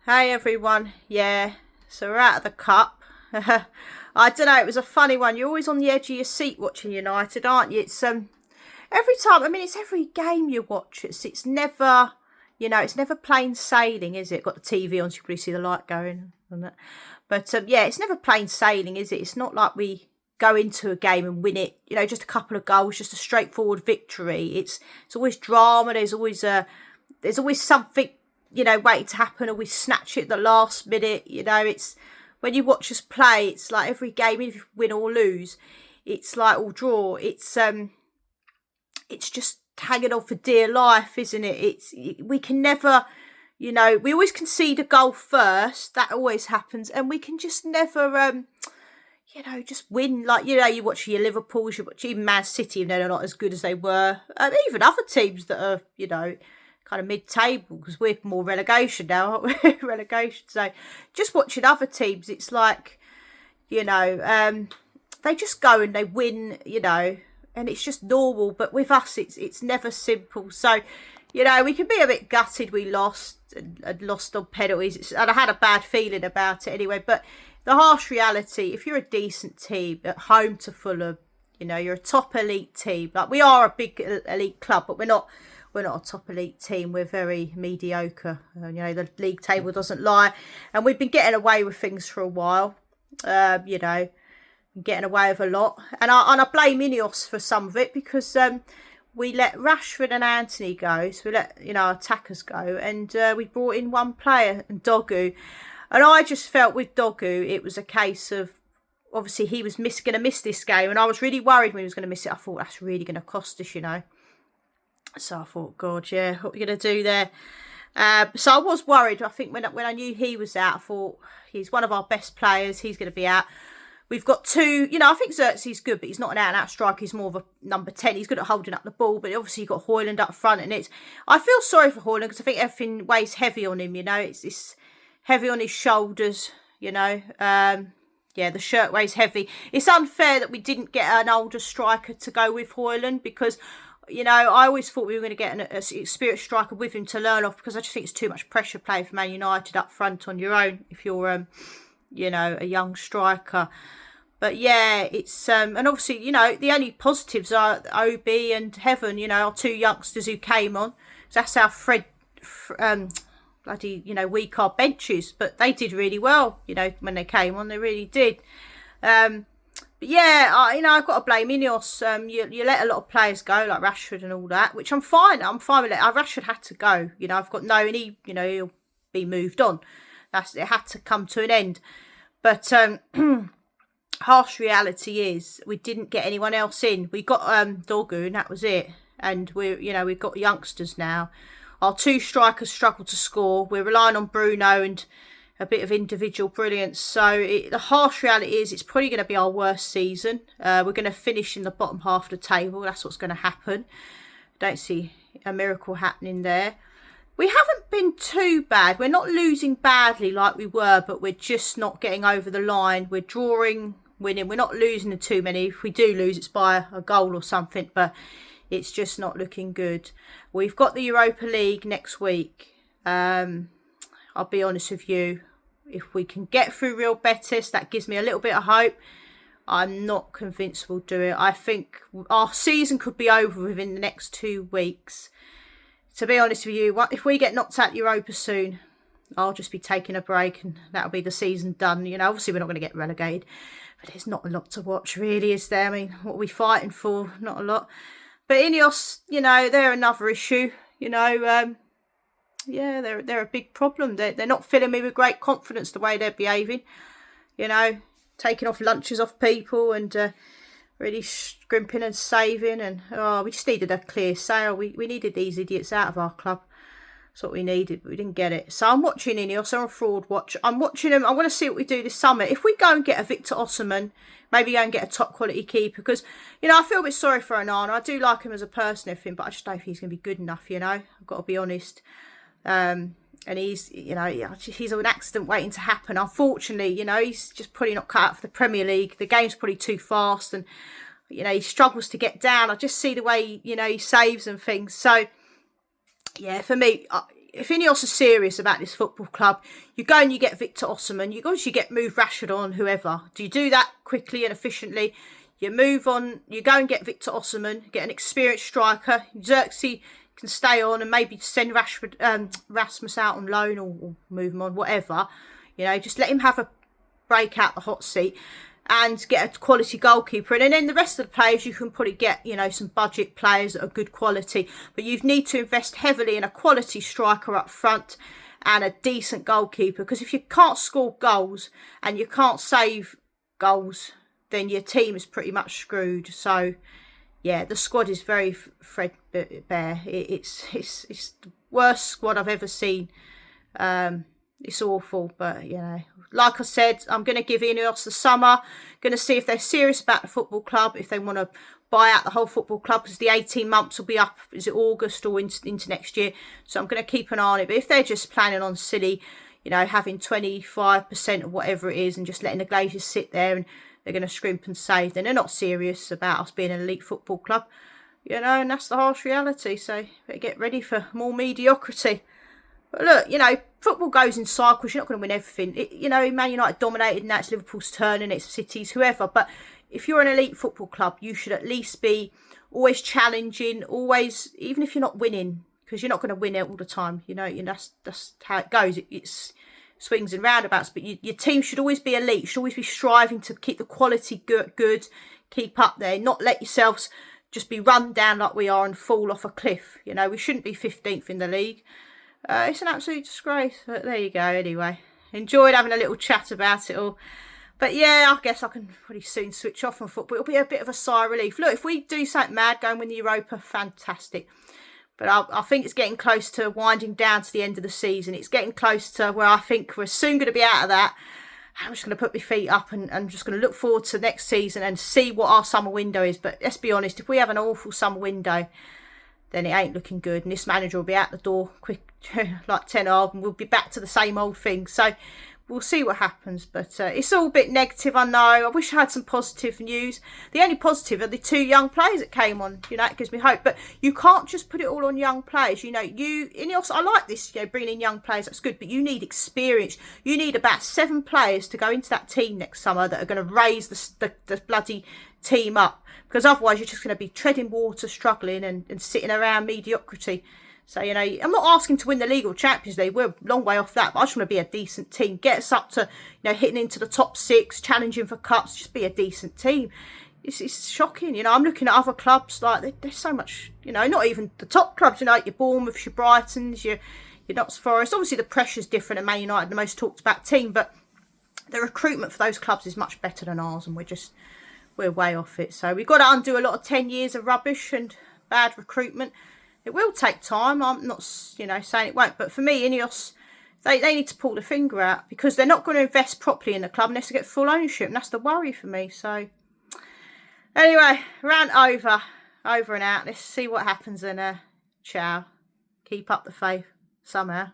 Hey everyone, yeah, so we're out of the cup. I don't know, it was a funny one. You're always on the edge of your seat watching United, aren't you? It's every time. I mean, it's every game you watch. It's never, it's never plain sailing, is it? Got the TV on, so you probably see the light going and that. But yeah, it's never plain sailing, is it? It's not like we go into a game and win it. Just a couple of goals, just a straightforward victory. It's always drama. There's always something waiting to happen, or we snatch it at the last minute. It's when you watch us play, it's like every game, if you win or lose, it's like all draw. It's just hanging on for dear life, isn't it? We can never, we always concede a goal first. That always happens, and we can just never, just win. Like you watch your Liverpools, you watch even Man City, and they're not as good as they were, and even other teams that are, kind of mid-table, because we're more relegation now, aren't we? Relegation. So just watching other teams, it's like, they just go and they win, and it's just normal. But with us, it's never simple. So, we can be a bit gutted we lost and lost on penalties. And I had a bad feeling about it anyway. But the harsh reality, if you're a decent team at home to Fulham, you're a top elite team. Like, we are a big elite club, but we're not a top elite team. We're very mediocre. The league table doesn't lie. And we've been getting away with things for a while. Getting away with a lot. And I blame Ineos for some of it, because we let Rashford and Anthony go. So we let, our attackers go. And we brought in one player, Dogu. And I just felt with Dogu, it was a case of, obviously he was going to miss this game. And I was really worried when he was going to miss it. I thought, that's really going to cost us, So I thought, God, yeah, what are we going to do there? So I was worried. I think when I knew he was out, I thought, he's one of our best players. He's going to be out. We've got two, I think Xerxes good, but he's not an out-and-out striker. He's more of a number 10. He's good at holding up the ball, but obviously you've got Højlund up front. And I feel sorry for Højlund, because I think everything weighs heavy on him, It's heavy on his shoulders, Yeah, the shirt weighs heavy. It's unfair that we didn't get an older striker to go with Højlund, because I always thought we were going to get an experienced striker with him to learn off, because I just think it's too much pressure playing for Man United up front on your own if you're, a young striker. But yeah, it's and obviously, the only positives are Obi and Heaven, our two youngsters who came on. So that's how bloody, weak our benches, but they did really well, when they came on, they really did. But yeah, I've got to blame Ineos. You let a lot of players go, like Rashford and all that, which I'm fine. I'm fine with it. Rashford had to go. I've got and he'll be moved on. It had to come to an end. But harsh reality is we didn't get anyone else in. We got Dorgu, and that was it. And we've got youngsters now. Our two strikers struggle to score. We're relying on Bruno and a bit of individual brilliance. So the harsh reality is it's probably going to be our worst season. We're going to finish in the bottom half of the table. That's what's going to happen. Don't see a miracle happening there. We haven't been too bad. We're not losing badly like we were, but we're just not getting over the line. We're drawing, winning. We're not losing too many. If we do lose, it's by a goal or something, but it's just not looking good. We've got the Europa League next week. I'll be honest with you. If we can get through Real Betis, that gives me a little bit of hope. I'm not convinced we'll do it. I think our season could be over within the next 2 weeks. To be honest with you, if we get knocked out Europa soon, I'll just be taking a break, and that'll be the season done. Obviously we're not going to get relegated, but there's not a lot to watch, really, is there? I mean, what are we fighting for? Not a lot. But Ineos, they're another issue. Yeah, they're a big problem. They're not filling me with great confidence the way they're behaving. Taking off lunches off people and really scrimping and saving. And we just needed a clear sale. We needed these idiots out of our club. That's what we needed, but we didn't get it. So I'm watching Ineos. I'm a fraud watch. I'm watching them. I want to see what we do this summer. If we go and get a Victor Osimhen, maybe go and get a top quality keeper, because I feel a bit sorry for Onana. I do like him as a person, and everything, but I just don't think he's going to be good enough. I've got to be honest. And he's an accident waiting to happen. Unfortunately, he's just probably not cut out for the Premier League. The game's probably too fast, and he struggles to get down. I just see the way he saves and things. So yeah, for me, if Ineos are serious about this football club, you go and you get Victor Osimhen, you get move Rashford on, whoever. Do you do that quickly and efficiently? You move on, you go and get Victor Osimhen, get an experienced striker. Xerxes can stay on and maybe send Rasmus out on loan or move him on, whatever. You know, just let him have a break out the hot seat and get a quality goalkeeper. And then the rest of the players, you can probably get, you know, some budget players that are good quality. But you need to invest heavily in a quality striker up front and a decent goalkeeper. Because if you can't score goals and you can't save goals, then your team is pretty much screwed. So, yeah, the squad is very threadbare. It's the worst squad I've ever seen. It's awful, but, you know, like I said, I'm going to give Ineos the summer. Going to see if they're serious about the football club, if they want to buy out the whole football club, because the 18 months will be up, is it August or into next year? So I'm going to keep an eye on it. But if they're just planning on silly, you know, having 25% of whatever it is and just letting the Glazers sit there and they're going to scrimp and save, then they're not serious about us being an elite football club. You know, and that's the harsh reality. So better get ready for more mediocrity. But look, you know, football goes in cycles. You're not going to win everything. You know, Man United dominated, and that's Liverpool's turn, and it's City's, whoever. But if you're an elite football club, you should at least be always challenging, always, even if you're not winning, because you're not going to win it all the time. You know, that's how it goes. It's swings and roundabouts. But your team should always be elite. You should always be striving to keep the quality good, keep up there, not let yourselves just be run down like we are and fall off a cliff. You know, we shouldn't be 15th in the league. It's an absolute disgrace, but there you go. Anyway, enjoyed having a little chat about it all. But yeah, I guess I can pretty soon switch off from football. It'll be a bit of a sigh of relief. Look, if we do something mad, go and win the Europa, fantastic. But I think it's getting close to winding down to the end of the season. It's getting close to where I think we're soon going to be out of that. I'm just going to put my feet up and I'm just going to look forward to next season and see what our summer window is. But let's be honest, if we have an awful summer window, then it ain't looking good. And this manager will be out the door quick, like Ten Hag, and we'll be back to the same old thing. So we'll see what happens. But it's all a bit negative, I know. I wish I had some positive news. The only positive are the 2 young players that came on. You know, it gives me hope. But you can't just put it all on young players. You know, Ineos, I like this, you know, bringing in young players. That's good. But you need experience. You need about 7 players to go into that team next summer that are going to raise the bloody team up. Because otherwise you're just going to be treading water, struggling and sitting around mediocrity. So, you know, I'm not asking to win the league or Champions League. We're a long way off that. But I just want to be a decent team. Get us up to, you know, hitting into the top 6, challenging for cups. Just be a decent team. It's shocking. You know, I'm looking at other clubs. Like, there's so much, you know, not even the top clubs. You know, like your Bournemouths, your Brightons, your Notts Forest. Obviously, the pressure's different at Man United, the most talked about team. But the recruitment for those clubs is much better than ours. And we're way off it. So we've got to undo a lot of 10 years of rubbish and bad recruitment. It will take time. I'm not, you know, saying it won't. But for me, Ineos, they need to pull the finger out because they're not going to invest properly in the club unless they get full ownership. And that's the worry for me. So anyway, rant over and out. Let's see what happens and ciao. Keep up the faith somehow.